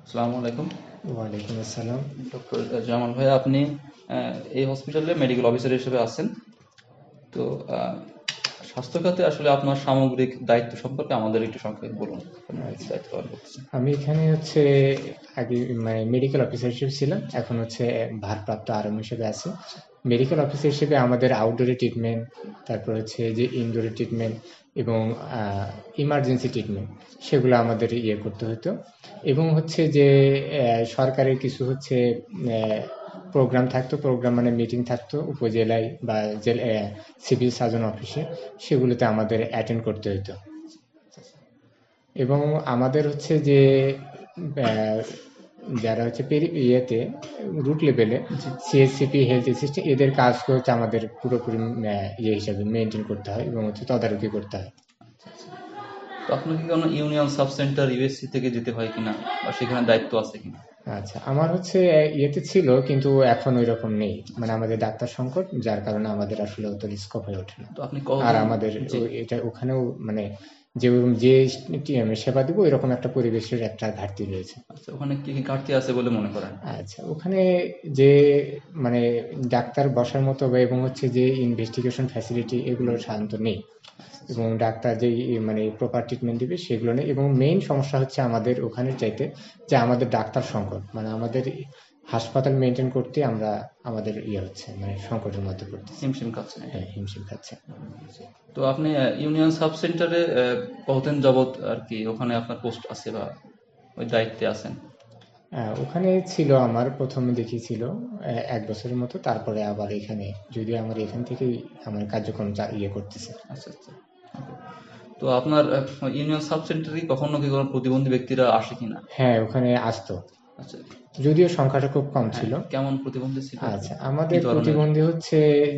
আসসালামু আলাইকুম। ওয়ালাইকুম আসসালাম। ডক্টর জামাল ভাই, আপনি এই হসপিটালে মেডিকেল অফিসার হিসেবে আছেন। তো স্বাস্থ্য খাতে আসলে আপনার সামগ্রিক দায়িত্ব সম্পর্কে আমাদের একটু সংক্ষেপে বলুন। আপনি কি কি আচ্ছা, দায়িত্ব পালন করতেছেন? আমি এখানে আগে মেডিকেল অফিসার হিসেবে ছিলাম, এখন ভারপ্রাপ্ত আরএম হিসেবে আছি। মেডিকেল অফিসার হিসেবে আমাদের আউটডোরে ট্রিটমেন্ট, তারপর যে ইনডোরে ট্রিটমেন্ট এবং ইমার্জেন্সি ট্রিটমেন্ট, সেগুলো আমাদের করতে হতো। এবং সরকারের কিছু প্রোগ্রাম থাকতো, প্রোগ্রাম মানে মিটিং থাকতো উপজেলায় বা সিভিল সার্জন অফিসে, সেগুলোতে আমাদের অ্যাটেন্ড করতে হতো। এবং আমাদের আহ, যারা রুট লেভেলে জি। সিএসসিপি হেলথ অ্যাসিস্ট্যান্ট, এদের কাজ আমাদের পুরোপুরি হিসাবে মেনটেন করতে হয় এবং তদারকি করতে হয়। তো আপনার কি কোনো ইউনিয়ন সাব সেন্টার ইউএসসি থেকে যেতে হয় কিনা, বা সেখানে দায়িত্ব আছে কিনা? আচ্ছা, আমার ছিল, কিন্তু এখন ওই রকম নেই, মানে আমাদের ডাক্তার সংকট, যার কারণে আমাদের আসলে অত স্কোপ হয়ে ওঠে না। তো আপনি আর কতজন? আমাদের জি। ওখানেও মানে যে যে সেবা দিব, এরকম একটা পরিবেশের একটা ঘাটতি রয়েছে। আচ্ছা, ওখানে কি কি ঘাটতি আছে বলে মনে করেন? আচ্ছা, ওখানে যে মানে ডাক্তার বসার মতো এবং যে ইনভেস্টিগেশন ফ্যাসিলিটি, এগুলো সাধারণত নেই। এবং ডাক্তার যে প্রপার ট্রিটমেন্ট দিবে, সেগুলো নেই। এবং মেইন সমস্যা হচ্ছে আমাদের ওখানে চাইতে যে আমাদের ডাক্তার সংকট, মানে আমাদের হাসপাতাল মেনটেন করতে আমরা আমাদের সংকটের মধ্যে পড়তেছি। হিমশিম খাচ্ছেন এটা? হ্যাঁ, হিমশিম খাচ্ছে। তো আপনি ইউনিয়ন সাব সেন্টারে কতদিন যাবত আর কি ওখানে আপনার পোস্ট আছে বা ওই দায়িত্বে আছেন? ওখানে ছিল, আমার প্রথমে দেখিয়েছিল 1 বছরের মতো, তারপরে আবার এখানে, যদিও আমার এখান থেকেই আমার কার্যক্রম করতেছে। আচ্ছা, আচ্ছা। ওকে। তো আপনার ইউনিয়ন সাব সেন্টারে কখনো কি কোনো প্রতিবন্ধী ব্যক্তিরা আসে কিনা? হ্যাঁ, ওখানে আসতো, আচ্ছা। যদিও সংখ্যাটা খুব কম হ্যাঁ, ছিল। কেমন প্রতিবন্ধী ছিল আর কি? আচ্ছা, কি আমাদের ধরনের? প্রতিবন্ধী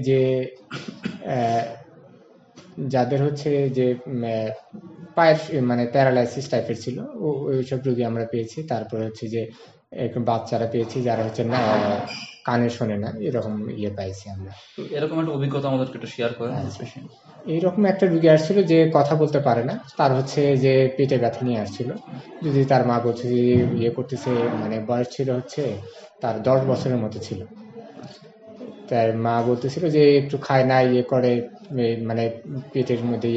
যে আহ, যাদের যে পায়ের প্যারালাইসিস টাইপের ছিল, ওইসব রোগী আমরা পেয়েছি। তারপরে যে একটু বাচ্চারা পেয়েছি, যারা না কানে শোনে না, এরকম পাইছি আমরা। তো এরকম একটা অভিজ্ঞতা আমাদেরকে একটু শেয়ার করেন আচ্ছা, পেশেন্ট। এইরকম একটা রুগী আসছিল যে কথা বলতে পারে না, তার যে পেটে ব্যথা নিয়ে আসছিল। যদি তার মা বলছে যে করতেছে, বয়স ছিল তার 10 বছরের মতো ছিল। তার মা বলতেছিল যে একটু খায় না, করে, মানে পেটের মধ্যে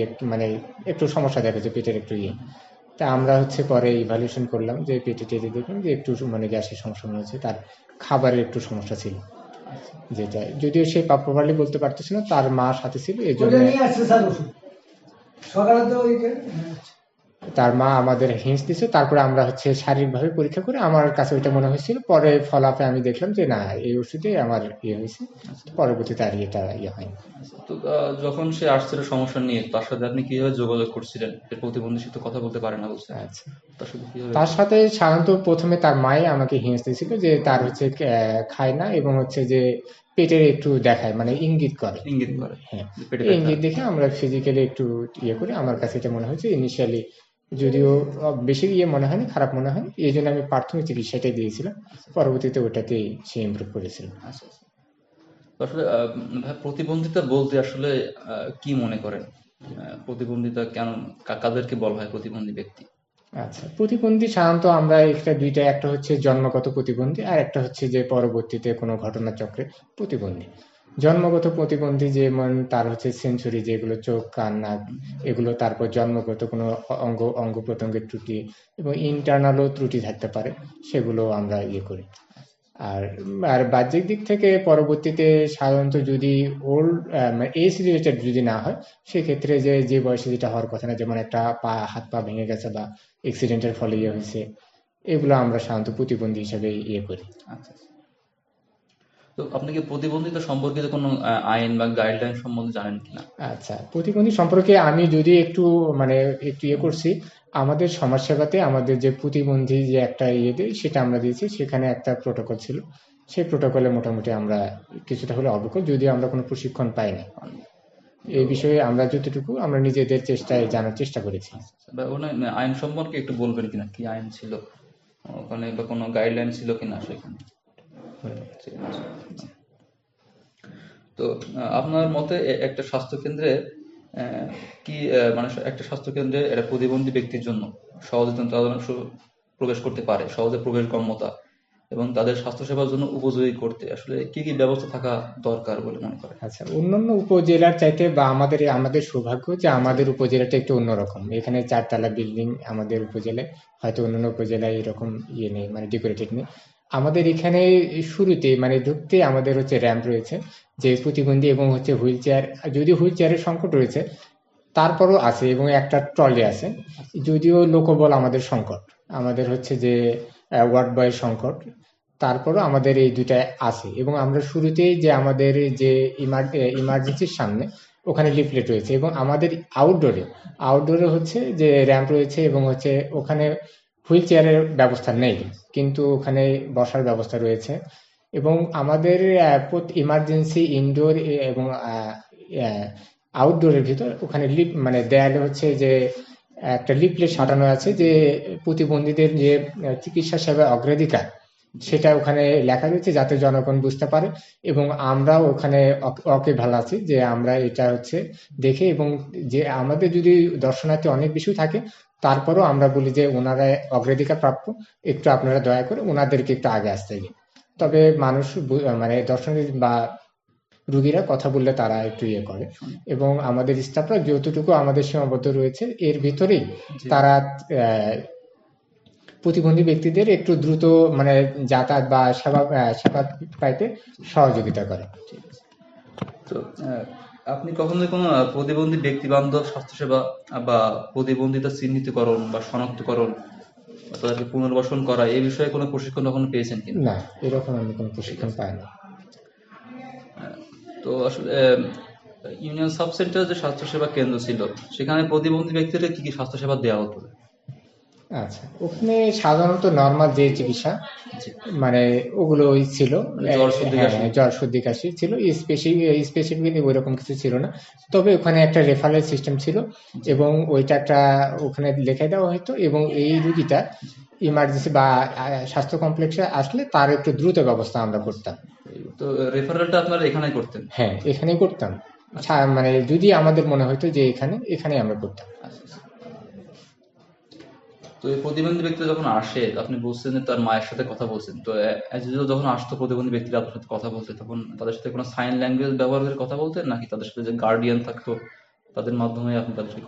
একটু সমস্যা দেখাচ্ছে, পেটের একটু তা আমরা পরে ইভালুয়েশন করলাম, যে পেটে টেটে দেখলাম যে একটু গ্যাসের সমস্যা মনে হচ্ছে, তার খাবারের একটু সমস্যা ছিল। যেটা যদিও সে প্রপারলি বলতে পারতেছিল না, তার মা সাথে ছিল, এই জন্য তার মা আমাদের হিন্টস দিছে। তারপরে আমরা শারীরিকভাবে পরীক্ষা করে, আমার কাছে ওইটা মনে হয়েছিল, পরে ফলো আপে আমি দেখলাম যে না, এই ওষুধে আমার হয়েছে। পরবর্তীতে আর এটা হয়নি। তো যখন সে আসছিল সমস্যা নিয়ে, তার সাথে আপনি কিভাবে যোগাযোগ করছিলেন? সে প্রতিবন্ধী, সে তো কথা বলতে পারে না বলছেন। আচ্ছা, তার সাথে কিভাবে? তার সাথে সাধারণত প্রথমে তার মায়ে আমাকে হিন্টস দিয়েছিল যে তার খায় না, এবং যে পেটের একটু দেখায়, ইঙ্গিত করে। ইঙ্গিত করে হ্যাঁ, যে পেটে এই ব্যথা। ইঙ্গিত দেখে আমরা ফিজিক্যালি একটু করি। আমার কাছে এটা মনে হয়েছে ইনিশিয়ালি, যদিও বেশি মনে হয়নি, খারাপ মনে হয়, এই জন্য আমি প্রাথমিক চিকিৎসাটাই দিয়েছিলাম। পরবর্তীতে ওটাতেই সে ইমপ্রুভ করেছিল। আচ্ছা, আচ্ছা। তো আসলে ভাই, প্রতিবন্ধিতা বলতে আসলে কি মনে করেন? প্রতিবন্ধিতা কেন, কাদেরকে বলা হয় প্রতিবন্ধী ব্যক্তি? আচ্ছা, প্রতিবন্ধী সাধারণত আমরা একটা দুইটা, একটা জন্মগত প্রতিবন্ধী, আর একটা যে পরবর্তীতে কোনো ঘটনাচক্রে প্রতিবন্ধী। জন্মগত প্রতিবন্ধী যেমন তার সেন্সরি, যেগুলো চোখ, কান, নাক, এগুলো, তারপর জন্মগত কোনো অঙ্গ অঙ্গ প্রত্যঙ্গের ত্রুটি এবং ইন্টারনালও ত্রুটি থাকতে পারে, সেগুলো আমরা করি। আর আর বাহ্যিক দিক থেকে পরবর্তীতে সাধারণত যদি ওল্ড এজ রিলেটেড যদি না হয়, সেক্ষেত্রে যে বয়সে যেটা হওয়ার কথা না, যেমন একটা হাত পা ভেঙে গেছে বা অ্যাক্সিডেন্টের ফলে হয়েছে, এগুলো আমরা সাধারণত প্রতিবন্ধী হিসেবে করি। আচ্ছা, আচ্ছা। তো আপনি কি প্রতিবন্ধিতা সম্পর্কিত কোনো আইন বা গাইডলাইন সম্বন্ধে জানেন কিনা? আচ্ছা, প্রতিবন্ধী সম্পর্কে আমি যদি একটু একটু করছি, আমাদের সমাজসেবাতে আমাদের যে প্রতিবন্ধী যে একটা দেয়, সেটা আমরা দিয়েছি। সেখানে একটা প্রোটোকল ছিল, সেই প্রোটোকলে মোটামুটি আমরা কিছুটা হলে অবগত, যদিও আমরা কোনো প্রশিক্ষণ পাইনি। তো এই বিষয়ে আমরা যতটুকু আমরা নিজেদের চেষ্টায় জানার চেষ্টা করেছি। আচ্ছা, আচ্ছা। বা ওখানে আইন সম্পর্কে একটু বলবেন কিনা, কি আইন ছিল ওখানে, বা কোনো গাইডলাইন ছিল কিনা সেখানে? ঠিক আছে। তো আপনার মতে একটা স্বাস্থ্য কেন্দ্রে কি মানে একটা স্বাস্থ্য কেন্দ্রে একটা প্রতিবন্ধী ব্যক্তির জন্য সচেতনতা প্রবেশ করতে পারে, সহজে প্রবেশগম্যতা এবং তাদের স্বাস্থ্যসেবার জন্য উপযোগী করতে আসলে কি কি ব্যবস্থা থাকা দরকার বলে মনে করেন? আচ্ছা, অন্যান্য উপজেলার চাইতে বা আমাদের সৌভাগ্য যে আমাদের উপজেলাটা একটু অন্যরকম। এখানে 4 তলা বিল্ডিং আমাদের উপজেলায়, হয়তো অন্যান্য উপজেলায় এরকম ইয়ে নেই, মানে ডেকোরেটেড নেই। আমাদের এখানে শুরুতে মানে ঢুকতে আমাদের হচ্ছে র্যাম্প রয়েছে, যে প্রতিবন্ধী এবং হচ্ছে হুইল চেয়ার, যদি হুইল চেয়ারের সংকট রয়েছে তারপরও আছে, এবং একটা ট্রলি আছে। যদিও লোকবল আমাদের সংকট, আমাদের হচ্ছে যে ওয়ার্ড বয়ের সংকট, তারপরও আমাদের এই দুইটা আছে। এবং আমরা শুরুতেই যে আমাদের যে ইমার্জেন্সির সামনে ওখানে লিফলেট রয়েছে, এবং আমাদের আউটডোরে হচ্ছে যে র্যাম্প রয়েছে, এবং হচ্ছে ওখানে হুইল চেয়ারের ব্যবস্থা নেই, কিন্তু ওখানে বসার ব্যবস্থা রয়েছে। এবং আমাদের ইমার্জেন্সি ইনডোর এবং আউটডোরের ভিতর ওখানে মানে দেয়ালে হচ্ছে যে একটা লিফলেট সাজানো আছে, যে প্রতিবন্ধীদের যে চিকিৎসা সেবা অগ্রাধিকার, সেটা ওখানে লেখা রয়েছে, যাতে জনগণ বুঝতে পারে। এবং আমরাও ওখানে ভালো আছি যে আমরা এটা হচ্ছে দেখে, এবং যে আমাদের যদি দর্শনার্থী অনেক বেশি থাকে, তারপরও আমরা বলি যে ওনারা অগ্রাধিকার প্রাপ্য, একটু আপনারা দয়া করে ওনাদেরকে একটু আগে আসতে হবে। তবে মানুষ মানে দর্শনার্থী বা রুগীরা কথা বললে তারা একটু ইয়ে করে। এবং আমাদের স্টাফরা যতটুকু আমাদের সীমাবদ্ধ রয়েছে এর ভিতরেই তারা প্রতিবন্ধী ব্যক্তিদের একটু দ্রুত মানে যাতায়াত বা সেবা পাইতে সহযোগিতা করে। তো আপনি কখনো কোনো প্রতিবন্ধী ব্যক্তি বান্ধব স্বাস্থ্যসেবা বা প্রতিবন্ধিতা চিহ্নিতকরণ বা শনাক্তকরণ বা তাদেরকে পুনর্বাসন করা এই বিষয়ে কোনো প্রশিক্ষণ কখনো পেয়েছেন কিনা? না, এরকম আমি কোনো প্রশিক্ষণ পাইনি। তো আসলে ইউনিয়ন সাব সেন্টার যে স্বাস্থ্যসেবা কেন্দ্র ছিল, সেখানে প্রতিবন্ধী ব্যক্তিদের কি কি স্বাস্থ্যসেবা দেওয়া হতো? আচ্ছা, ওখানে সাধারণত নর্মাল যে চিকিৎসা জি। মানে ওগুলোই ছিল। জ্বর, সর্দি, কাশি? হ্যাঁ, জ্বর সর্দি কাশি ছিল, স্পেসিফিক্যালি ওই রকম কিছু ছিল না। তবে ওখানে একটা রেফারেল সিস্টেম ছিল, এবং ওইটা একটা ওখানে লিখে দেওয়া হতো, এবং এই রুগীটা ইমার্জেন্সি বা স্বাস্থ্য কমপ্লেক্সে আসলে তার একটু দ্রুত ব্যবস্থা আমরা করতাম। তো রেফারেলটা আপনারা এখানেই করতেন? হ্যাঁ, এখানেই করতাম। মানে যদি আমাদের মনে হতো যে এখানে আমরা করতাম। তো এই প্রতিবন্ধী ব্যক্তিরা যখন আসে, আপনি বলছেন যে তার মায়ের সাথে কথা বলছেন, তো যখন আসতো প্রতিবন্ধী ব্যক্তিরা আপনার সাথে কথা বলতে, তখন তাদের সাথে কোনো সাইন ল্যাঙ্গুয়েজ ব্যবহার করে কথা বলতেন, নাকি তাদের সাথে যে গার্ডিয়ান থাকতো তাদের মাধ্যমে আপনি তাদের সাথে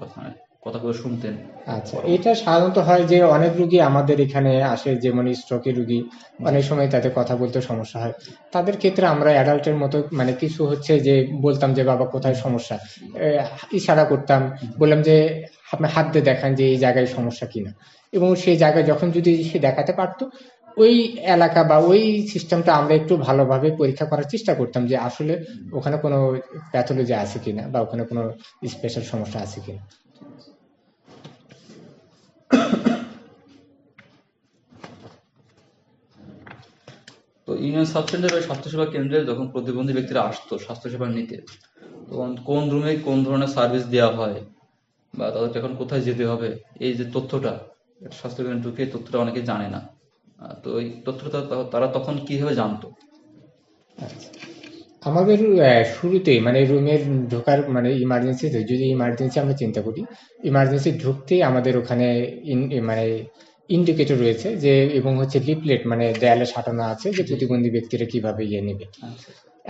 কথাগুলো শুনতেন? আচ্ছা, এটা সাধারণত হয় যে অনেক রুগী আমাদের এখানে আসে, যেমন স্ট্রোকের রুগী, অনেক সময় তাদের কথা বলতে সমস্যা হয়। তাদের ক্ষেত্রে আমরা অ্যাডাল্টের মতো মানে কিছু হচ্ছে যে বলতাম যে বাবা কোথায় সমস্যা, ইশারা করতাম, বললাম যে আপনি হাত দিয়ে দেখান যে এই জায়গায় সমস্যা কিনা। এবং সেই জায়গায় যখন যদি সে দেখাতে পারতো, ওই এলাকা বা ওই সিস্টেমটা আমরা একটু ভালোভাবে পরীক্ষা করার চেষ্টা করতাম, যে আসলে ওখানে কোনো প্যাথোলজি আছে কিনা, বা ওখানে কোনো স্পেশাল সমস্যা আছে কিনা। তো ইউনিয়ন সাব সেন্টার বা স্বাস্থ্যসেবা কেন্দ্রে যখন প্রতিবন্ধী ব্যক্তিরা আসতো স্বাস্থ্যসেবা নিতে, তখন কোন রুমে কোন ধরনের সার্ভিস দেওয়া হয় বা তাদেরকে এখন কোথায় যেতে হবে, এই যে তথ্যটা, স্বাস্থ্যকেন্দ্রে ঢুকে তথ্যটা অনেকে জানে না। তো এই তথ্যটা তারা তখন কিভাবে জানতো? আচ্ছা, আমাদের শুরুতেই মানে রুমের ঢোকার মানে ইমার্জেন্সিতে, যদি ইমার্জেন্সি আমরা চিন্তা করি, ইমার্জেন্সি ঢুকতেই আমাদের ওখানে মানে ইন্ডিকেটর রয়েছে, যে এবং হচ্ছে লিফলেট মানে দেয়ালে সাঁটানো আছে, যে প্রতিবন্ধী ব্যক্তিরা কিভাবে ইয়ে নেবে।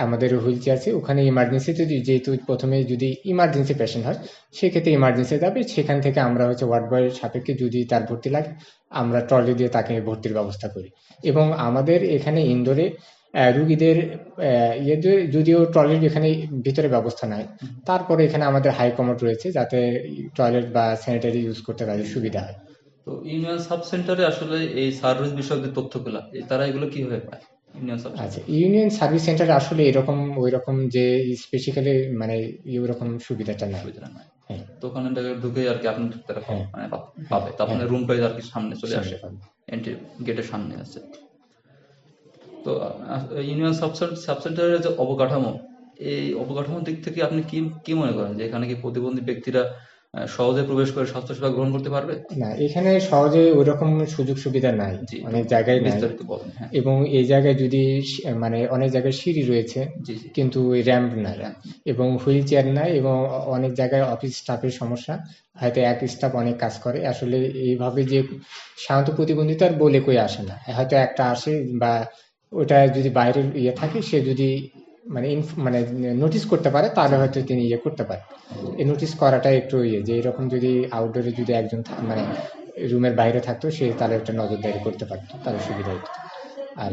আমাদের হুইল চেয়ার আছে ওখানে। ইমার্জেন্সিতে যেহেতু প্রথমে যদি ইমার্জেন্সি পেশেন্ট হয়, সেক্ষেত্রে ইমার্জেন্সি যাবে, সেখান থেকে আমরা হচ্ছে ওয়ার্ড বয়ের সাপেক্ষে যদি তার ভর্তি লাগে, আমরা ট্রলি দিয়ে তাকে ভর্তির ব্যবস্থা করি। এবং আমাদের এখানে ইনডোরে রুগীদের যদিও টয়লেট এখানে ভিতরে ব্যবস্থা নাই, তারপরে এখানে আমাদের হাই কমোড রয়েছে, যাতে টয়লেট বা স্যানিটারি ইউজ করতে তাদের সুবিধা হয়। তো ইউনিয়ন সাব সেন্টারে আসলে এই সার্ভিস বিষয়ক যে তথ্যগুলো, তারা এগুলো কিভাবে পায় ইউনিয়ন সাব আচ্ছা, সেন্টার? ইউনিয়ন সার্ভিস সেন্টারে আসলে এরকম ওই রকম যে স্পেসিক্যালি মানে ওরকম সুবিধাটা নাই। সুবিধা নাই। হ্যাঁ, তো ওখানে ঢুকে আর কি আপনি তারা হ্যাঁ, মানে পাবে, তো আপনার হ্যাঁ, রুমটাই আর কি সামনে চলে আসে, সামনে পাবে। এন্ট্রি গেটের সামনে আছে। তো ইউনিয়ন সাব সেন্টারের যে অবকাঠামো, এই অবকাঠামোর দিক থেকে আপনি কি কি মনে করেন যে এখানে কি প্রতিবন্ধী ব্যক্তিরা সহজে প্রবেশ করে স্বাস্থ্যসেবা গ্রহণ করতে পারবে? না, এখানে সহজে ওইরকম সুযোগ সুবিধা নাই, জি, অনেক জায়গায় নাই। বিস্তারিত বলেন। হ্যাঁ, এবং এই জায়গায় যদি মানে অনেক জায়গায় সিঁড়ি রয়েছে জি জি। কিন্তু র্যাম্প নাই, এবং হুইল চেয়ার নাই, এবং অনেক জায়গায় অফিস স্টাফের সমস্যা, হয়তো এক স্টাফ অনেক কাজ করে আসলে। এইভাবে যে সাধারণত প্রতিবন্ধিতার বলে কই আসে না, হয়তো একটা আসে, বা ওটা যদি বাইরের ইয়ে থাকে, সে যদি মানে মানে নোটিস করতে পারে, তাহলে হয়তো তিনি ইয়ে করতে পারে। এই নোটিস করাটা একটু ইয়ে, যে এরকম যদি আউটডোরে যদি একজন মানে রুমের বাইরে থাকতো, সে তাহলে একটা নজরদারি করতে পারতো, তাহলে সুবিধা হতো। আর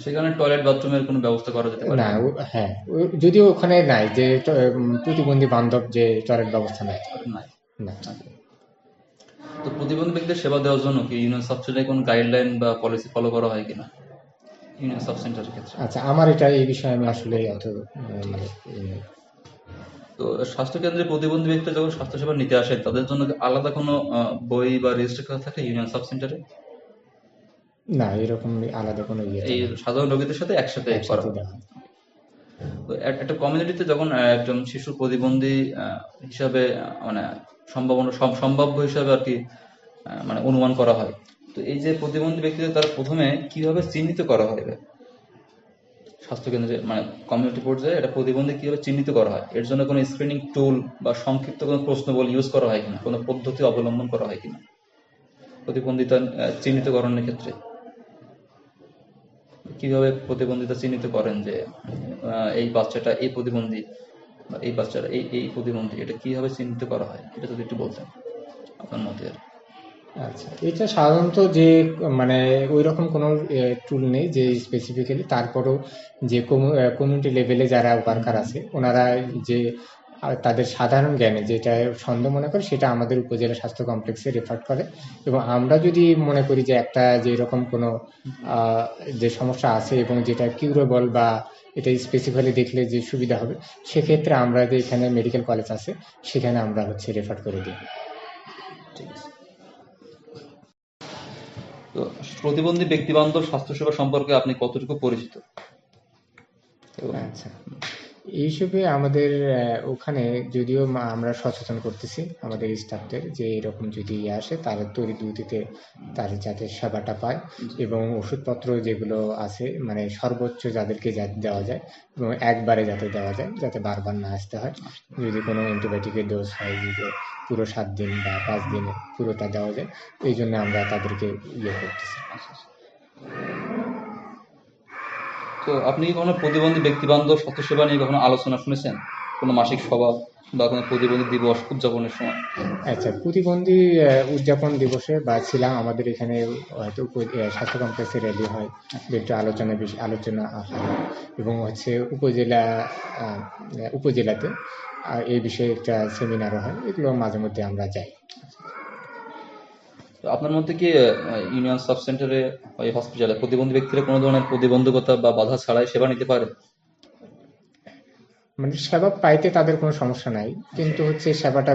সেখানে টয়লেট বাথরুমের কোনো ব্যবস্থা করা যেতে পারে না, কিনা? হ্যাঁ, যদিও ওখানে নাই যে প্রতিবন্ধী বান্ধব যে টয়লেট ব্যবস্থা নাই। নাই। না। আচ্ছা। তো প্রতিবন্ধী ব্যক্তিদের সেবা দেওয়ার জন্য কি ইউনিয়ন সাব সেন্টারে কোনো গাইডলাইন বা পলিসি ফলো করা হয় কিনা ইউনিয়ন সাব সেন্টারের ক্ষেত্রে? আচ্ছা, আমার এটা এই বিষয়ে আমি আসলে অত মানে তো স্বাস্থ্য কেন্দ্রে প্রতিবন্ধী ব্যক্তিরা যখন স্বাস্থ্যসেবা নিতে আসেন, তাদের জন্য কি আলাদা কোনো বই বা রেজিস্টার করা থাকে ইউনিয়ন সাব সেন্টারে? না, এরকম আলাদা কোনো ইয়ে এই নেই, সাধারণ রোগীদের সাথে একসাথে করা একসাথে হয়? দেওয়া হয়। তো একটা কমিউনিটিতে যখন একজন শিশু প্রতিবন্ধী হিসাবে মানে সম্ভাব্য হিসাবে আর কি মানে অনুমান করা হয়, তো এই যে প্রতিবন্ধী ব্যক্তিদের তারা প্রথমে কিভাবে চিহ্নিত করা হয় স্বাস্থ্যকেন্দ্রে, মানে কমিউনিটি পর্যায়ে এটা প্রতিবন্ধী কিভাবে চিহ্নিত করা হয়, এর জন্য কোনো স্ক্রিনিং টুল বা সংক্ষিপ্ত কোনো প্রশ্নবল ইউজ করা হয় কিনা, কোনো পদ্ধতি অবলম্বন করা হয় কিনা প্রতিবন্ধিতা চিহ্নিতকরণের ক্ষেত্রে? কিভাবে প্রতিবন্ধিতা চিহ্নিত করেন যে এই বাচ্চাটা এই প্রতিবন্ধী বা এই বাচ্চাটা এই এই প্রতিবন্ধী, এটা কিভাবে চিহ্নিত করা হয়, এটা যদি একটু বলতেন আপনার মতে আর কি। আচ্ছা, এটা সাধারণত যে মানে ওইরকম কোনো টুল নেই যে স্পেসিফিক্যালি, তারপরও যে কমিউনিটি লেভেলে যারা ওয়ার্কার আছে, ওনারা যে তাদের সাধারণ জ্ঞানে যেটা সন্দেহ মনে করে, সেটা আমাদের উপজেলা স্বাস্থ্য কমপ্লেক্সে রেফার করে। এবং আমরা যদি মনে করি যে একটা যে এরকম কোনো যে সমস্যা আছে এবং যেটা কিউরেবল, বা এটা স্পেসিফিক্যালি দেখলে যে সুবিধা হবে, সেক্ষেত্রে আমরা যে এখানে মেডিকেল কলেজ আছে, সেখানে আমরা হচ্ছে রেফার করে দিই। ঠিক আছে। তো প্রতিবন্ধী ব্যক্তিবান্ধব স্বাস্থ্যসেবা সম্পর্কে আপনি কতটুকু পরিচিত? আচ্ছা, এই হিসেবে আমাদের ওখানে যদিও আমরা সচেতন করতেছি আমাদের স্টাফদের, যে এরকম যদি ইয়ে আসে, তারা তড়িৎ গতিতে তার যাতে সেবাটা পায়, এবং ওষুধপত্র যেগুলো আছে মানে সর্বোচ্চ যাদেরকে দেওয়া যায়, এবং একবারে যাতে দেওয়া যায়, যাতে বারবার না আসতে হয়। যদি কোনো অ্যান্টিবায়োটিকের ডোজ হয়, যে পুরো 7 দিন বা 5 দিনে পুরোটা দেওয়া যায়, এই জন্য আমরা তাদেরকে ইয়ে করতেছি। তো আপনি কি কখনো প্রতিবন্ধী ব্যক্তিবান্ধব স্বাস্থ্যসেবা নিয়ে কখনো আলোচনা শুনেছেন কোনো মাসিক সভা বা কোনো প্রতিবন্ধী দিবস উদযাপনের সময়? আচ্ছা, প্রতিবন্ধী উদযাপন দিবসে বা ছিলাম আমাদের এখানে, হয়তো স্বাস্থ্য কমপ্লেক্সে র্যালি হয়, একটু আলোচনা হয়, এবং হচ্ছে উপজেলাতে এই বিষয়ে একটা সেমিনারও হয়, এগুলো মাঝে মধ্যে আমরা যাই। তো আপনার মধ্যে কি ইউনিয়ন সাব সেন্টারে ওই হসপিটালে প্রতিবন্ধী ব্যক্তিরা কোনো ধরনের প্রতিবন্ধকতা বা বাধা ছাড়াই সেবা নিতে পারে? মানে সেবা পাইতে তাদের কোনো সমস্যা নাই, কিন্তু হচ্ছে সেবাটা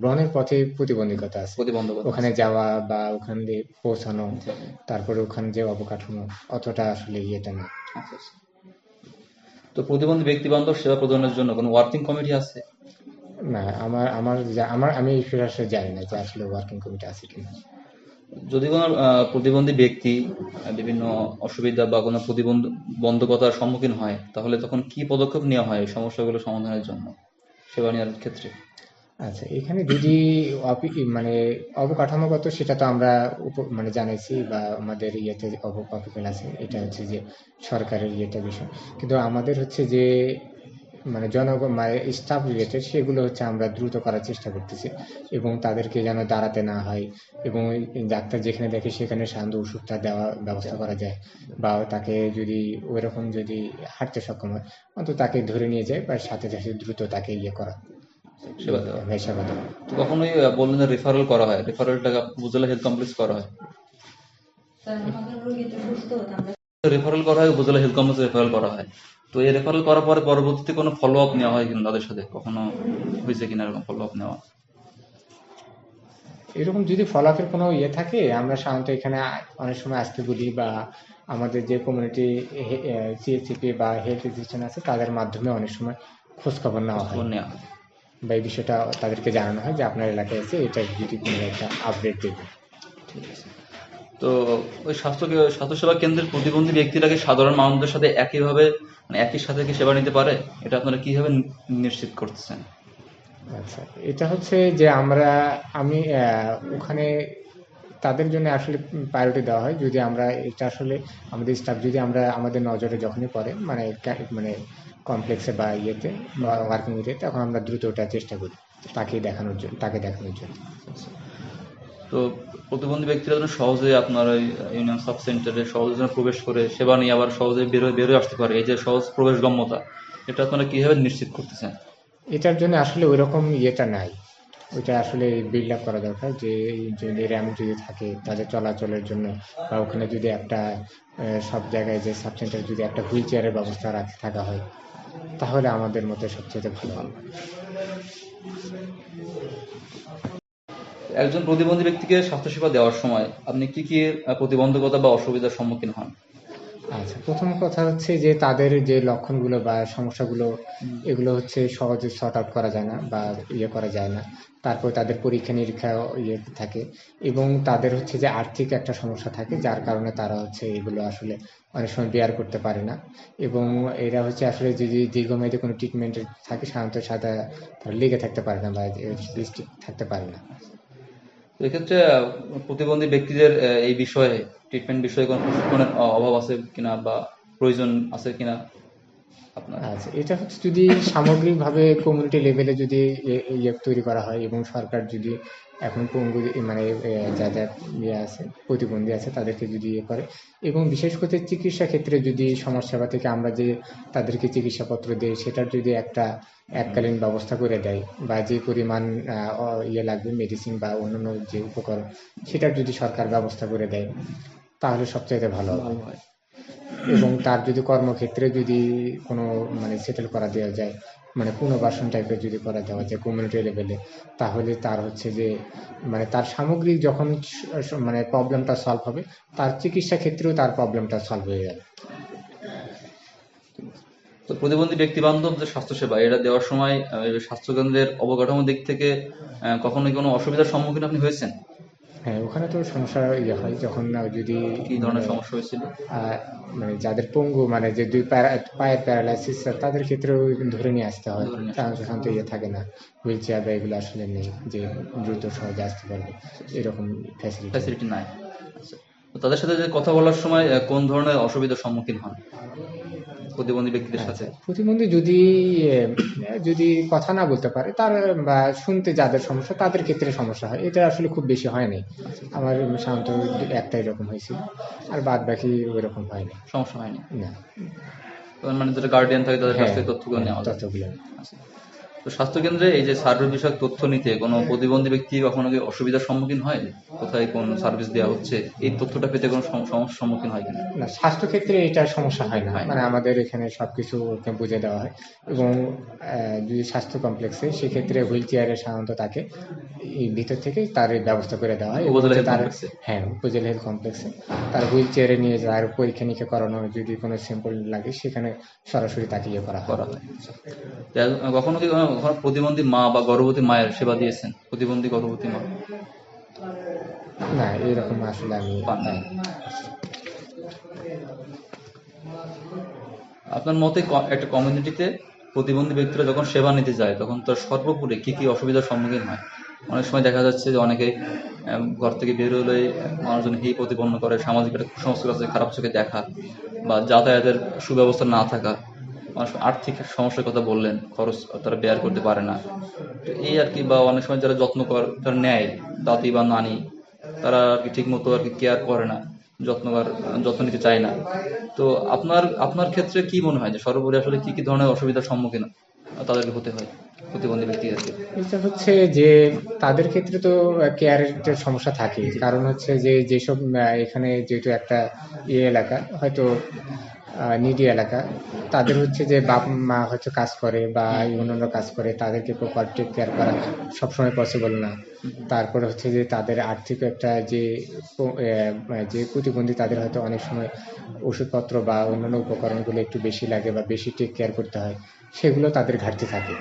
গ্রহণের পথে প্রতিবন্ধকতা আছে। প্রতিবন্ধকতা ওখানে আছে। যাওয়া বা ওখানে পৌঁছানো, তারপরে ওখানে যে অবকাঠামো, অতটা আসলে ইয়েটা না। আচ্ছা আচ্ছা। তো প্রতিবন্ধী ব্যক্তিবান্ধব সেবা প্রদানের জন্য কোনো ওয়ার্কিং কমিটি আছে? না, আমি এই বিষয়ে আসলে জানি না যে আসলে ওয়ার্কিং কমিটি আছে কিনা। যদি কোনো প্রতিবন্ধী ব্যক্তি বিভিন্ন অসুবিধা বা কোনো প্রতিবন্ধকতার সম্মুখীন হয়, তাহলে তখন কি পদক্ষেপ নেওয়া হয় এই সমস্যাগুলো সমাধানের জন্য সেবা নেওয়ার ক্ষেত্রে? আচ্ছা, এখানে যদি মানে অবকাঠামোগত, সেটা তো আমরা মানে জানাইছি, বা আমাদের ইয়েতে অপিকেল আছে, এটা হচ্ছে যে সরকারের ইয়েটা বিষয়। কিন্তু আমাদের হচ্ছে যে মানে জনগণ মানে স্টাফ রিলেটেড, সেগুলো হচ্ছে আমরা দ্রুত করার চেষ্টা করতেছি, এবং তাদেরকে যেন দাঁড়াতে না হয়, এবং ওই ডাক্তার যেখানে দেখে সেখানে সাধারণত ওষুধটা দেওয়ার ব্যবস্থা করা যায়, বা তাকে যদি ওইরকম যদি হাঁটতে সক্ষম হয়, অন্তত তাকে ধরে নিয়ে যায়, বা সাথে সাথে দ্রুত তাকে ইয়ে করা, সেবা দেওয়া। সেবা দেওয়া। তো কখনোই বললেন যে রেফারেল করা হয়, রেফারেলটা উপজেলা হেলথ কমপ্লেক্স করা হয়? রেফারেল করা হয়, উপজেলা হেলথ কমপ্লেক্স রেফারেল করা হয়। তো এই রেফারেল করার পরে পরবর্তীতে কোনো ফলো আপ নেওয়া হয় কিনা তাদের সাথে, কখনো হয়েছে কিনা এরকম ফলো আপ নেওয়া? এরকম যদি ফলাফের কোনো ইয়ে থাকে, আমরা সাধারণত এখানে অনেক সময় আসতে বলি, বা আমাদের যে কমিউনিটি সিএসসিপি বা হেলথ অ্যাসিস্ট্যান্ট আছে, তাদের মাধ্যমে অনেক সময় খোঁজ খবর নেওয়া হয়, খবর নেওয়া হয়। বা এই বিষয়টা তাদেরকে জানানো হয় যে আপনার এলাকায় আছে, এটা যদি কোনো একটা আপডেট দেবে। ঠিক আছে। তো ওই স্বাস্থ্যসেবা কেন্দ্রের প্রতিবন্ধী ব্যক্তিরা কি সাধারণ মানুষদের সাথে একইভাবে, মানে একই সাথে কি সেবা নিতে পারে? এটা আপনারা কিভাবে নিশ্চিত করতেছেন? আচ্ছা, এটা হচ্ছে যে আমি ওখানে তাদের জন্য আসলে প্রায়োরিটি দেওয়া হয়, যদি আমরা এটা আসলে আমাদের স্টাফ যদি আমরা আমাদের নজরে যখনই পড়ে, মানে মানে কমপ্লেক্সে বা ইয়েতে বা ওয়ার্কিং এরিয়াতে, তখন আমরা দ্রুত ওটা চেষ্টা করি তাকে দেখানোর জন্য। আচ্ছা। তো প্রতিবন্ধী ব্যক্তিরা যেন সহজে আপনার ওই ইউনিয়ন সাব সেন্টারে সহজে যেন প্রবেশ করে সেবা নিয়ে আবার সহজে বেরোয় আসতে পারে, এই যে সহজ প্রবেশগম্যতা, এটা আপনারা কিভাবে নিশ্চিত করতেছেন? এটার জন্য আসলে ওইরকম ইয়েটা নাই, ওইটা আসলে বিল্ড আপ করা দরকার, যে যদি র্যাম্প যদি থাকে তাদের চলাচলের জন্য, বা ওখানে যদি একটা সব জায়গায় যে সাব সেন্টারে যদি একটা হুইল চেয়ারের ব্যবস্থা থাকা হয়, তাহলে আমাদের মতে সবচেয়ে ভালো হবে। একজন প্রতিবন্ধী ব্যক্তিকে স্বাস্থ্যসেবা দেওয়ার সময় আপনি কি কি প্রতিবন্ধকতা বা অসুবিধার সম্মুখীন হন? আচ্ছা, প্রথম কথা হচ্ছে যে তাদের যে লক্ষণগুলো বা সমস্যাগুলো, এগুলো হচ্ছে সহজে সর্ট আউট করা যায় না বা ইয়ে করা যায় না। তারপর তাদের পরীক্ষা নিরীক্ষা ইয়ে থাকে, এবং তাদের হচ্ছে যে আর্থিক একটা সমস্যা থাকে, যার কারণে তারা হচ্ছে এগুলো আসলে অনেক সময় বেয়ার করতে পারে না, এবং এরা হচ্ছে আসলে যদি দীর্ঘমেয়াদী কোনো ট্রিটমেন্টে থাকে, সাধারণত তারা লেগে থাকতে পারে না বা স্টিক থাকতে পারে না। তো এক্ষেত্রে প্রতিবন্ধী ব্যক্তিদের এই বিষয়ে, ট্রিটমেন্ট বিষয়ে কোনো প্রশিক্ষণের অভাব আছে কিনা বা প্রয়োজন আছে কিনা আপনার? আচ্ছা, এটা হচ্ছে যদি সামগ্রিকভাবে কমিউনিটি লেভেলে যদি ইয়ে তৈরি করা হয়, এবং সরকার যদি এখন পঙ্গু মানে যা যা ইয়ে আছে, প্রতিবন্ধী আছে, তাদেরকে যদি ইয়ে করে, এবং বিশেষ করে চিকিৎসা ক্ষেত্রে যদি সমাজসেবা থেকে আমরা যে তাদেরকে চিকিৎসাপত্র দিই, সেটার যদি একটা এককালীন ব্যবস্থা করে দেয়, বা যে পরিমাণ ইয়ে লাগবে মেডিসিন বা অন্যান্য যে উপকরণ, সেটার যদি সরকার ব্যবস্থা করে দেয়, তাহলে সবচাইতে ভালো হবে। ভালো হয়। এবং তার যদি কর্মক্ষেত্রে যদি কোনো মানে সেটেল করা দেওয়া যায়, মানে পুনর্বাসন টাইপের যদি করা দেওয়া যায় কমিউনিটি লেভেলে, তাহলে তার হচ্ছে যে মানে তার সামগ্রিক যখন মানে প্রবলেমটা সলভ হবে, তার চিকিৎসা ক্ষেত্রেও তার প্রবলেমটা সলভ হয়ে যাবে। তো প্রতিবন্ধী ব্যক্তি বান্ধব যে স্বাস্থ্যসেবা এটা দেওয়ার সময় স্বাস্থ্যকেন্দ্রের অবকাঠামো দিক থেকে কখনো কোনো অসুবিধার সম্মুখীন আপনি হয়েছেন? হ্যাঁ, ওখানে তো সমস্যা ইয়ে হয়, যখন যদি কি ধরনের সমস্যা হয়েছিল? আহ, মানে যাদের পঙ্গু, মানে যে পায়ের প্যারালাইসিস, তাদের ক্ষেত্রেও ধরে নিয়ে আসতে হয়, ধরে নিয়ে কারণ আসতে সেখান তো ইয়ে থাকে না, হুইল চেয়ার বা এগুলো আসলে নেই যে দ্রুত সহজে আসতে পারবে, এরকম ফ্যাসিলিটি। ফ্যাসিলিটি নাই। আচ্ছা। তো তাদের সাথে যে কথা বলার সময় কোন ধরনের অসুবিধার সম্মুখীন হন প্রতিবন্ধী ব্যক্তিদের সাথে? আচ্ছা, প্রতিবন্ধী যদি কথা না বলতে পারে, তার বা শুনতে যাদের সমস্যা, তাদের ক্ষেত্রে সমস্যা হয়, এটা আসলে খুব বেশি হয় নাই। আমার সাধারণত একটা এরকম হয়েছিল, আর বাদ বাকি ওইরকম হয়নি। সমস্যা হয়নি? না। মানে যারা গার্ডিয়ান থাকে তাদের কাছ হ্যাঁ, থেকে তথ্যগুলো হ্যাঁ, নেওয়া যায়। ততগুলো। আচ্ছা। তো স্বাস্থ্যকেন্দ্রে এই যে সার্ভিস বিষয়ক তথ্য নিতে কোনো প্রতিবন্ধী ব্যক্তি কখনো কি অসুবিধার সম্মুখীন হয়? কোথায় কোন সার্ভিস দেওয়া হচ্ছে এই তথ্যটা পেতে কোনো সমস্যার সম্মুখীন হয় কিনা? না, স্বাস্থ্যক্ষেত্রে এটা সমস্যা হয় না, হয় না। মানে আমাদের এখানে সবকিছু ওকে বুঝে দেওয়া হয়, এবং যদি স্বাস্থ্য কমপ্লেক্সে, সেক্ষেত্রে হুইল চেয়ারে সাধারণত তাকে এই ভিতর থেকে তার এই ব্যবস্থা করে দেওয়া হয়, এবং উপজেলা হচ্ছে হেলথ তার, কমপ্লেক্সে? হ্যাঁ, উপজেলা হেলথ কমপ্লেক্সে তার হুইল চেয়ারে নিয়ে যাওয়ার পরীক্ষা নিরীক্ষা করানো, যদি কোনো স্যাম্পল লাগে সেখানে সরাসরি তাকে ইয়ে করা হয়। করা হয়। আচ্ছা। কখনো কি কখনো প্রতিবন্ধী মা বা গর্ভবতী মায়ের সেবা দিয়েছেন? প্রতিবন্ধী গর্ভবতী মা না, এরকম আসলে আমি পান নাই? পাইনি। আপনার মতে একটা কমিউনিটিতে প্রতিবন্ধী ব্যক্তিরা যখন সেবা নিতে যায় তখন তার সর্বোপরি কি কি অসুবিধার সম্মুখীন হয়? অনেক সময় দেখা যাচ্ছে যে অনেকে ঘর থেকে বের হলেই মানুষজন হেয় প্রতিপন্ন করে, সামাজিক একটা কুসংস্কার আছে, খারাপ চোখে দেখা, বা যাতায়াতের সুব্যবস্থা না থাকা, মানুষ আর্থিক সমস্যার কথা বললেন, খরচ তারা বেয়ার করতে পারে না। তো এই আর কি, বা অনেক সময় যারা যারা নেয়, দাদি বা নানি, তারা আর কি ঠিক মতো আর কি কেয়ার করে না, যত্ন নিতে চায় না। তো আপনার আপনার ক্ষেত্রে কি মনে হয় যে সর্বোপরি আসলে কি কি ধরনের অসুবিধার সম্মুখীন তাদেরকে হতে হয়, প্রতিবন্ধী ব্যক্তিদেরকে? এটা হচ্ছে যে তাদের ক্ষেত্রে তো কেয়ারের একটা সমস্যা থাকে, কারণ হচ্ছে যে যেসব এখানে যেহেতু একটা এলাকা, হয়তো নিডি এলাকা, তাদের হচ্ছে যে বাপ মা হচ্ছে কাজ করে বা অন্যান্য কাজ করে, তাদেরকে প্রপার টেক কেয়ার করা সবসময় পসিবল না। তারপরে হচ্ছে যে তাদের আর্থিক একটা যে প্রতিবন্ধী, তাদের হয়তো অনেক সময় ওষুধপত্র বা অন্যান্য উপকরণগুলো একটু বেশি লাগে বা বেশি টেক কেয়ার করতে হয়, সেগুলো তাদের ঘাটতি থাকে,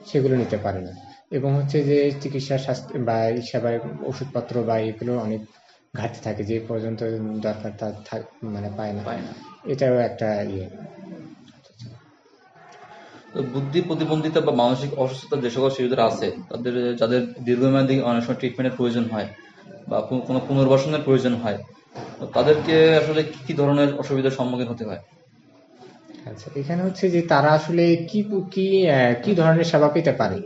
সেগুলো নিতে পারে না। এবং হচ্ছে যে চিকিৎসা স্বাস্থ্য বা এই সেবায় ওষুধপত্র বা এগুলো অনেক ঘাটতি থাকে, যে পর্যন্ত দরকার তার মানে পায় না। পায় না। এটাও একটা ইয়ে। তো বুদ্ধি প্রতিবন্ধিতা বা মানসিক অসুস্থতা যে সকল শিশুদের আছে, যাদের দীর্ঘমেয়াদী অনেক সময় ট্রিটমেন্টের প্রয়োজন হয় বা কোনো পুনর্বাসনের প্রয়োজন হয়, তো তাদেরকে আসলে কি কি ধরনের অসুবিধার সম্মুখীন হতে হয়? আচ্ছা, এখানে হচ্ছে যে তারা আসলে কি কি কি ধরনের সেবা পেতে পারে,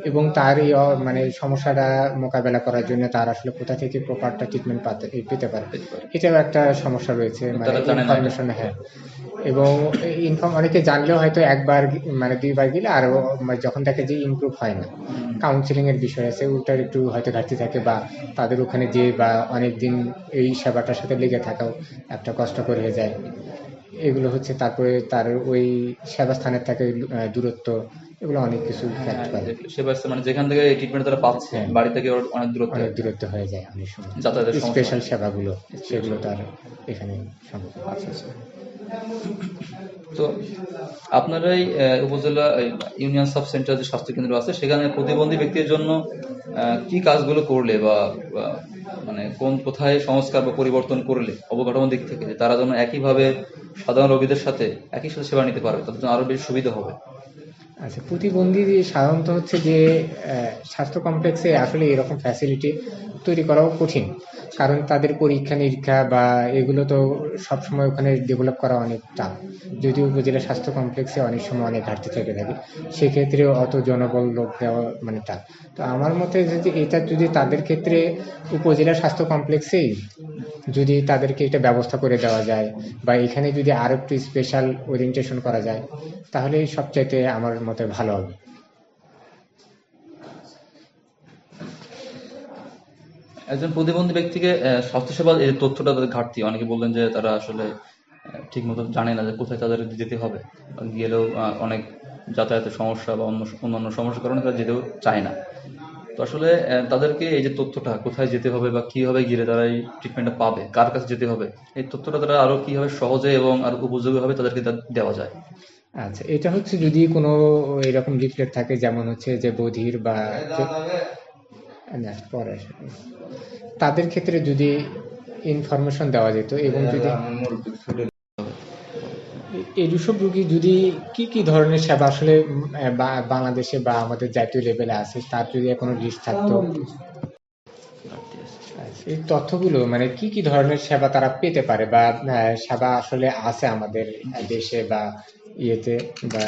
এবং তার এই মানে সমস্যাটা মোকাবেলা করার জন্য তার আসলে কোথা থেকে প্রপারটা ট্রিটমেন্ট পেতে পারে, পেতে পারে। এটাও একটা সমস্যা রয়েছে, মানে তারা জানে না এটা। ইনফরমেশন। হ্যাঁ, এবং অনেকে জানলেও হয়তো একবার মানে দুইবার গেলে আরো যখন দেখে যে ইমপ্রুভ হয় না, কাউন্সিলিং এর বিষয় আছে, ওটার একটু হয়তো ঘাটতি থাকে, বা তাদের ওখানে যে বা অনেকদিন এই সেবাটার সাথে লেগে থাকাও একটা কষ্টকর হয়ে যায়। এগুলো হচ্ছে, তারপরে তার ওই সেবা স্থানের থেকে দূরত্ব, এগুলো অনেক কিছু ফ্যাক্ট হ্যাঁ, পারে। সেবা মানে যেখান থেকে ট্রিটমেন্ট তারা পাচ্ছে হ্যাঁ, বাড়ি থেকে অনেক দূরত্বে অনেক দূরত্ব হয়ে যায় অনেক সময়, যাতায়াতের সমস্যা স্পেশাল হয়। সেবাগুলো সেগুলো তার এখানে সম্ভব। আচ্ছা আচ্ছা। তো আপনার এই উপজেলা ইউনিয়ন সাব সেন্টার যে স্বাস্থ্য কেন্দ্র আছে, সেখানে প্রতিবন্ধী ব্যক্তির জন্য কি কাজগুলো করলে বা মানে কোথায় সংস্কার বা পরিবর্তন করলে অবকাঠামোর দিক থেকে, যে তারা যেন একইভাবে সাধারণ রোগীদের সাথে একই সাথে সেবা নিতে পারবে, তাদের জন্য আরো বেশি সুবিধা হবে? আচ্ছা, প্রতিবন্ধী সাধারণত হচ্ছে যে স্বাস্থ্য কমপ্লেক্সে আসলে এরকম ফ্যাসিলিটি তৈরি করাও কঠিন, কারণ তাদের পরীক্ষা নিরীক্ষা বা এগুলো তো সবসময় ওখানে ডেভেলপ করা অনেক টাফ। যদিও উপজেলা স্বাস্থ্য কমপ্লেক্সে অনেক সময় অনেক ঘাটতি থেকে থাকে, সেক্ষেত্রে অত জনবল লোক দেওয়া মানে টাফ। তো আমার মতে যদি এটা যদি তাদের ক্ষেত্রে উপজেলা স্বাস্থ্য কমপ্লেক্সেই যদি তাদেরকে এটা ব্যবস্থা করে দেওয়া যায়, বা এখানে যদি আরো একটু স্পেশাল ওরিয়েন্টেশন করা যায়, তাহলে সবচাইতে আমার মতে ভালো হবে। একজন প্রতিবন্ধী ব্যক্তিকে স্বাস্থ্যসেবার এই তথ্যটা তাদের ঘাটতি, অনেকে বললেন যে তারা আসলে ঠিক মতো জানে না যে কোথায় তাদের যেতে হবে, গেলেও অনেক যাতায়াতের সমস্যা বা অন্যান্য সমস্যার কারণে তারা যেতেও চায় না। তো আসলে তাদেরকে এই যে তথ্যটা কোথায় যেতে হবে বা কিভাবে গেলে তারা এই ট্রিটমেন্টটা পাবে, কার কাছে যেতে হবে, এই তথ্যটা তারা আরো কিভাবে সহজে এবং আরো উপযোগী হবে তাদেরকে দেওয়া যায়? আচ্ছা, এটা হচ্ছে যদি কোনো এরকম লিফলেট থাকে, যেমন হচ্ছে যে বধির বা না, পরে আসে। তাদের ক্ষেত্রে যদি ইনফরমেশন দেওয়া যেত, এবং যদি এইসব রুগী যদি কি কি ধরনের সেবা আসলে বাংলাদেশে বা আমাদের জাতীয় লেভেলে আছে, তার যদি কোনো লিস্ট থাকতো, এই তথ্যগুলো মানে কি কি ধরনের সেবা তারা পেতে পারে, বা সেবা আসলে আছে আমাদের দেশে বা ইয়েতে, বা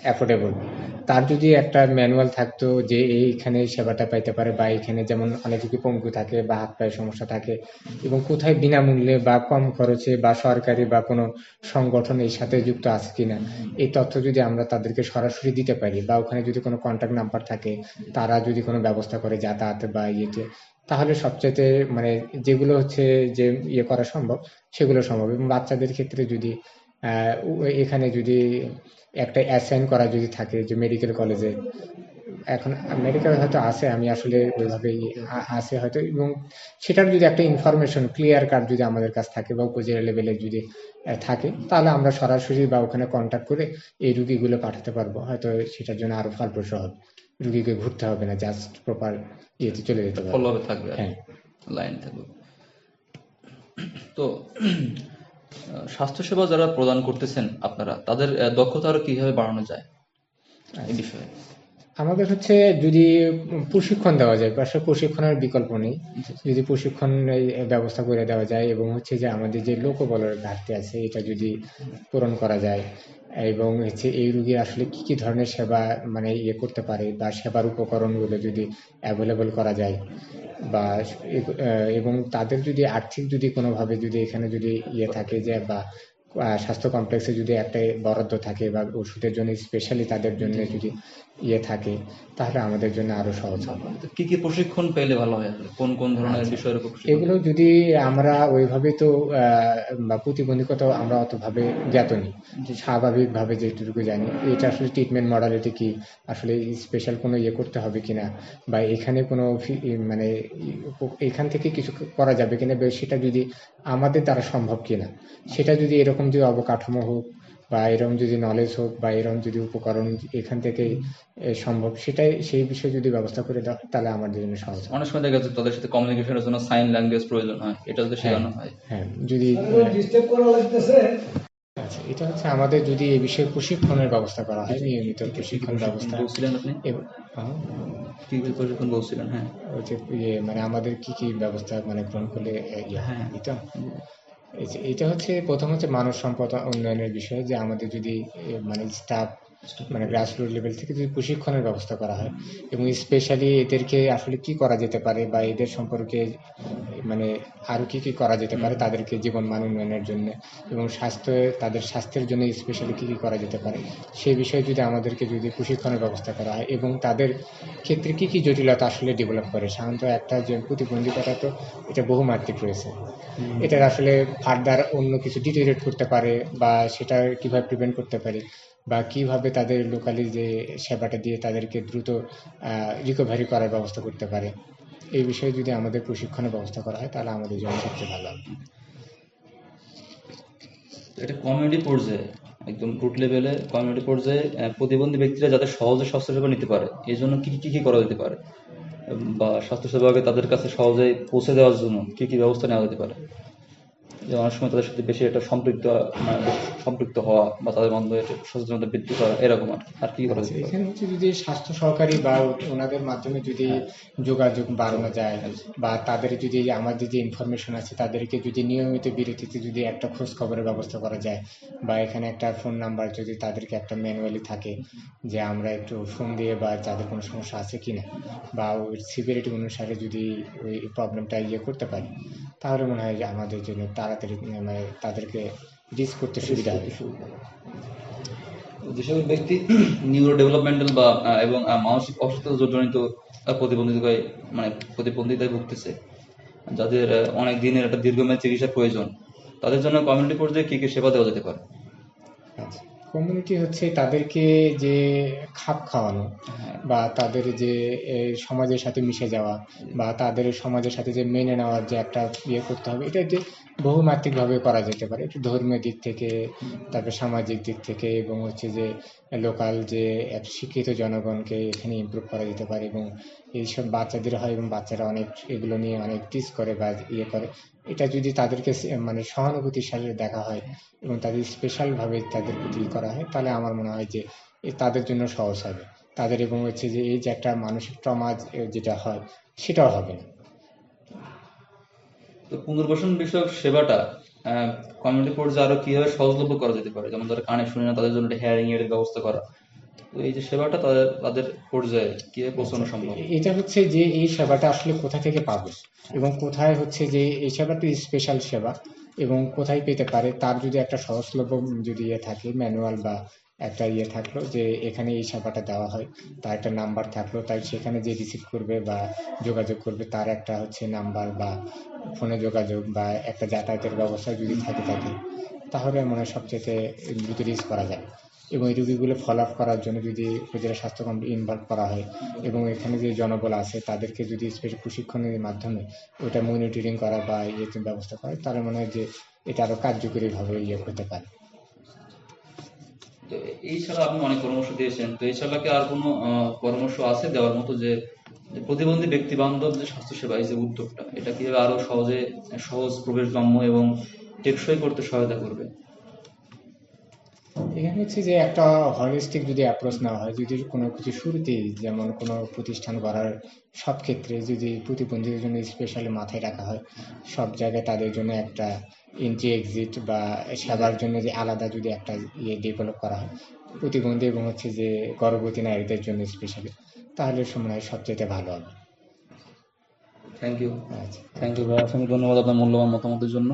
অ্যাফোর্ডেবল, তার যদি একটা ম্যানুয়াল থাকতো যে এইখানে সেবাটা পাইতে পারে, বা এখানে যেমন অনেক রোগী পঙ্গু থাকে বা হাত পায়ের সমস্যা থাকে, এবং কোথায় বিনামূল্যে বা কম খরচে বা সরকারি বা কোনো সংগঠন এর সাথে যুক্ত আছে কিনা, এই তথ্য যদি আমরা তাদেরকে সরাসরি দিতে পারি, বা ওখানে যদি কোনো কন্ট্যাক্ট নাম্বার থাকে, তারা যদি কোনো ব্যবস্থা করে যাতায়াত বা ইয়েতে, তাহলে সবচাইতে মানে যেগুলো হচ্ছে যে ইয়ে করা সম্ভব, সেগুলো সম্ভব। এবং বাচ্চাদের ক্ষেত্রে যদি এখানে যদি একটা অ্যাসাইন করা যদি থাকে, যে মেডিকেল কলেজে, এখন মেডিকেল হয়তো আছে, আমি আসলে ওইভাবে আছে হয়তো, এবং সেটার যদি একটা ইনফরমেশন ক্লিয়ার কাট যদি আমাদের কাছে থাকে, বা উপজেলা লেভেলে যদি থাকে, তাহলে আমরা সরাসরি বা ওখানে কন্ট্যাক্ট করে এই রুগীগুলো পাঠাতে পারবো, হয়তো সেটার জন্য আরো ফলপ্রসূ হবে। রুগীকে ঘুরতে হবে না, জাস্ট প্রপার ইয়েতে চলে যেতে পারবে। ফলোআপে থাকবে আর হ্যাঁ। লাইন থাকবে। তো স্বাস্থ্যসেবা যারা প্রদান করতেছেন আপনারা, তাদের দক্ষতা আরো কিভাবে বাড়ানো যায় এই বিষয়ে? আমাদের হচ্ছে যদি প্রশিক্ষণ দেওয়া যায়, আসলে প্রশিক্ষণের বিকল্প নেই, যদি প্রশিক্ষণ ব্যবস্থা করে দেওয়া যায়, এবং হচ্ছে যে আমাদের যে লোকবলের ঘাটতি আছে এটা যদি পূরণ করা যায়, এবং হচ্ছে এই রুগীর আসলে কি কি ধরনের সেবা মানে ইয়ে করতে পারে, বা সেবার উপকরণগুলো যদি অ্যাভেলেবল করা যায়, বা এবং তাদের যদি আর্থিক যদি কোনোভাবে যদি এখানে যদি ইয়ে থাকে, যে বা স্বাস্থ্য কমপ্লেক্সে যদি একটা বরাদ্দ থাকে, বা ওষুধের জন্য স্পেশালি তাদের জন্য যদি ইয়ে থাকে, তাহলে আমাদের জন্য আরো সহজ হবে। তো কি কি প্রশিক্ষণ পেলে ভালো হয় আসলে? কোন কোন ধরনের আচ্ছা, বিষয়ের উপর প্রশিক্ষণ এগুলো যদি আমরা ওইভাবে তো বা প্রতিবন্ধকতা আমরা অতভাবে জ্ঞাত নেই, জি। স্বাভাবিকভাবে যেটুকু জানি, এটা আসলে ট্রিটমেন্ট মডালিটি কি, আসলে স্পেশাল কোনো ইয়ে করতে হবে কিনা, বা এখানে কোনো মানে এখান থেকে কিছু করা যাবে কিনা, বা সেটা যদি আমাদের দ্বারা সম্ভব কিনা, সেটা যদি এরকম যে অবকাঠামো হোক, বা এরকম যদি নলেজ হোক বা এরকম যদি উপকরণ এখান থেকে সম্ভব, সেটাই সেই বিষয়ে যদি ব্যবস্থা করে দেওয়া হয়, তাহলে আমাদের জন্য সহজ হবে। অনেক সময় দেখা যাচ্ছে তাদের সাথে কমিউনিকেশনের জন্য সাইন ল্যাঙ্গুয়েজ প্রয়োজন হয়, এটা যদি হ্যাঁ, শেখানো হয়। হ্যাঁ, যদি আচ্ছা, এটা হচ্ছে আমাদের যদি এই বিষয়ে প্রশিক্ষণের ব্যবস্থা করা হয়, নিয়মিত কি প্রশিক্ষণ প্রশিক্ষণ ব্যবস্থা বলছিলেন আপনি? এবং কি প্রশিক্ষণ বলছিলেন? হ্যাঁ। ওই যে মানে আমাদের কি কি ব্যবস্থা মানে গ্রহণ করলে ইয়ে হয়, হ্যাঁ। এটা এটা হচ্ছে প্রথম হচ্ছে মানব সম্পদ উন্নয়নের বিষয়, যে আমাদের যদি মানে স্টাফ মানে গ্রাসরুট লেভেল থেকে যদি প্রশিক্ষণের ব্যবস্থা করা হয়, এবং স্পেশালি এদেরকে আসলে কি করা যেতে পারে বা এদের সম্পর্কে মানে আরো কি কি করা যেতে পারে তাদেরকে জীবন মান উন্নয়নের জন্য, এবং তাদের স্বাস্থ্যের জন্য স্পেশালি কি কি করা যেতে পারে সেই বিষয়ে যদি আমাদেরকে যদি প্রশিক্ষণের ব্যবস্থা করা হয়, এবং তাদের ক্ষেত্রে কি কি জটিলতা আসলে ডেভেলপ করে। সাধারণত একটা যে প্রতিবন্ধিতাটা, তো এটা বহুমাত্রিক রয়েছে, এটার আসলে ফার্দার অন্য কিছু ডিটেরিয়েট করতে পারে, বা সেটা কিভাবে প্রিভেন্ট করতে পারি, বা কিভাবে তাদের লোকালি যে সেবাটা দিয়ে তাদেরকে দ্রুত রিকভারি করার ব্যবস্থা করতে পারে, এই বিষয়ে যদি আমাদের প্রশিক্ষণের ব্যবস্থা করা হয়, তাহলে আমাদের জন্য সবচেয়ে ভালো হবে। এটা কমিউনিটি পর্যায়ে, একদম রুট লেভেলে কমিউনিটি পর্যায়ে প্রতিবন্ধী ব্যক্তিরা যাতে সহজে স্বাস্থ্যসেবা নিতে পারে এই জন্য কি কি কি করা যেতে পারে, বা স্বাস্থ্যসেবাকে তাদের কাছে সহজে পৌঁছে দেওয়ার জন্য কি কি ব্যবস্থা নেওয়া যেতে পারে? যে অনেক সময় তাদের সাথে বেশি একটা সম্পৃক্ত হওয়া বা তাদের মাধ্যমে একটা সচেতনতা বৃদ্ধি করা, এরকম আর কি করা আচ্ছা, যেতে পারে? এখানে হচ্ছে যদি স্বাস্থ্য সহকারী বা ওনাদের মাধ্যমে যদি যোগাযোগ বাড়ানো যায়, বা তাদের যদি আমাদের যে ইনফরমেশন আছে তাদেরকে যদি নিয়মিত বিরতিতে যদি একটা খোঁজ খবরের ব্যবস্থা করা যায়, বা এখানে একটা ফোন নাম্বার যদি তাদেরকে একটা ম্যানুয়ালি থাকে, যে আমরা একটু ফোন দিয়ে বা যাদের কোনো সমস্যা আছে কিনা, বা ওই সিভিয়ারিটি অনুসারে যদি ওই প্রবলেমটা ইয়ে করতে পারি, তাহলে মনে হয় যে আমাদের জন্য তাড়াতাড়ি মানে তাদেরকে রিচ করতে সুবিধা হবে। যে সকল ব্যক্তি নিউরো ডেভেলপমেন্টাল বা এবং মানসিক অসুস্থতা জনিত প্রতিবন্ধিতায় মানে প্রতিবন্ধিতায় ভুগতেছে, যাদের অনেক দিনের একটা দীর্ঘমেয়াদী চিকিৎসা প্রয়োজন, তাদের জন্য কমিউনিটি পর্যায়ে কি কি সেবা দেওয়া যেতে পারে? আচ্ছা, কমিউনিটি হচ্ছে তাদেরকে যে খাপ খাওয়ানো, বা তাদের যে সমাজের সাথে মিশে যাওয়া, বা তাদের সমাজের সাথে যে মেনে নেওয়ার যে একটা ইয়ে করতে হবে, এটা যে বহুমাত্রিক ভাবে করা যেতে পারে, একটু ধর্মীয় দিক থেকে, তারপর সামাজিক দিক থেকে, এবং হচ্ছে যে লোকাল যে একটা শিক্ষিত জনগণকে এখানে ইমপ্রুভ করা যেতে পারে, এবং এইসব বাচ্চাদের হয় এবং বাচ্চারা অনেক এগুলো নিয়ে অনেক টিজ করে বা ইয়ে করে, এটা যদি তাদেরকে মানে সহানুভূতির সাথে দেখা হয় এবং তাদের স্পেশাল ভাবে তাদের প্রতি করা হয়, তাহলে আমার মনে হয় যে তাদের জন্য সহজ হবে তাদের, এবং হচ্ছে যে এই যে একটা মানসিক ট্রমা যেটা হয় সেটাও হবে না। তো পুনর্বাসন বিষয়ক সেবাটা কমিউনিটি পর্যায়ে আরো কিভাবে সহজলভ্য করা যেতে পারে? যেমন তারা কানে শুনে না, তাদের জন্য একটা হেয়ারিং এর ব্যবস্থা করা। তো এই যে সেবাটা তাদের তাদের পর্যায়ে কিভাবে আচ্ছা, পৌঁছানো সম্ভব? এটা হচ্ছে যে এই সেবাটা আসলে কোথা থেকে পাবে, এবং কোথায় হচ্ছে যে এই সেবাটা স্পেশাল সেবা, এবং কোথায় পেতে পারে, তার যদি একটা সহজলভ্য যদি ইয়ে থাকে ম্যানুয়াল, বা একটা ইয়ে থাকলো যে এখানে এই সেবাটা দেওয়া হয়, তার একটা নাম্বার থাকলো, তাই সেখানে যে রিসিভ করবে বা যোগাযোগ করবে তার একটা হচ্ছে নাম্বার, বা ফোনে যোগাযোগ, বা একটা যাতায়াতের ব্যবস্থা যদি থাকে, তাহলে মনে হয় সবচেয়ে দ্রুত রিচ করা যায়। এবং এই রুগীগুলো ফলো আপ করার জন্য যদি উপজেলা স্বাস্থ্য কমপ্লেক্স ইনভলভ করা হয়, এবং এখানে যে জনবল আছে তাদেরকে যদি স্পেশাল প্রশিক্ষণের মাধ্যমে ওটা মনিটরিং করা বা ইয়েতে ব্যবস্থা করা হয়, তাহলে মনে হয় যে এটা আরো কার্যকরীভাবে ইয়ে হতে পারে। তো এই ছাড়া আপনি অনেক পরামর্শ দিয়েছেন, তো এছাড়া কি আর কোনো পরামর্শ আছে দেওয়ার মতো, যে যে প্রতিবন্ধী ব্যক্তি বান্ধব যে স্বাস্থ্যসেবা, এই যে উদ্যোগটা, এটা কিভাবে আরো সহজ প্রবেশগম্য এবং টেকসই করতে সহায়তা করবে? এখানে হচ্ছে যে একটা হলিস্টিক যদি অ্যাপ্রোচ নেওয়া হয়, যদি কোনো কিছু শুরুতেই যেমন কোনো প্রতিষ্ঠান করার সব ক্ষেত্রে যদি প্রতিবন্ধীদের জন্য স্পেশালি মাথায় রাখা হয়, সব জায়গায় তাদের জন্য একটা এন্ট্রি এক্সিট বা সেবার জন্য যে আলাদা যদি একটা ইয়ে ডেভেলপ করা হয় প্রতিবন্ধী এবং হচ্ছে যে গর্ভবতী নারীদের জন্য স্পেশালি, তাহলে মনে হয় সবচেয়ে ভালো হবে। Thank you. আচ্ছা, থ্যাংক ইউ ভাই, অসংখ্য ধন্যবাদ আপনার মূল্যবান মতামতের জন্য।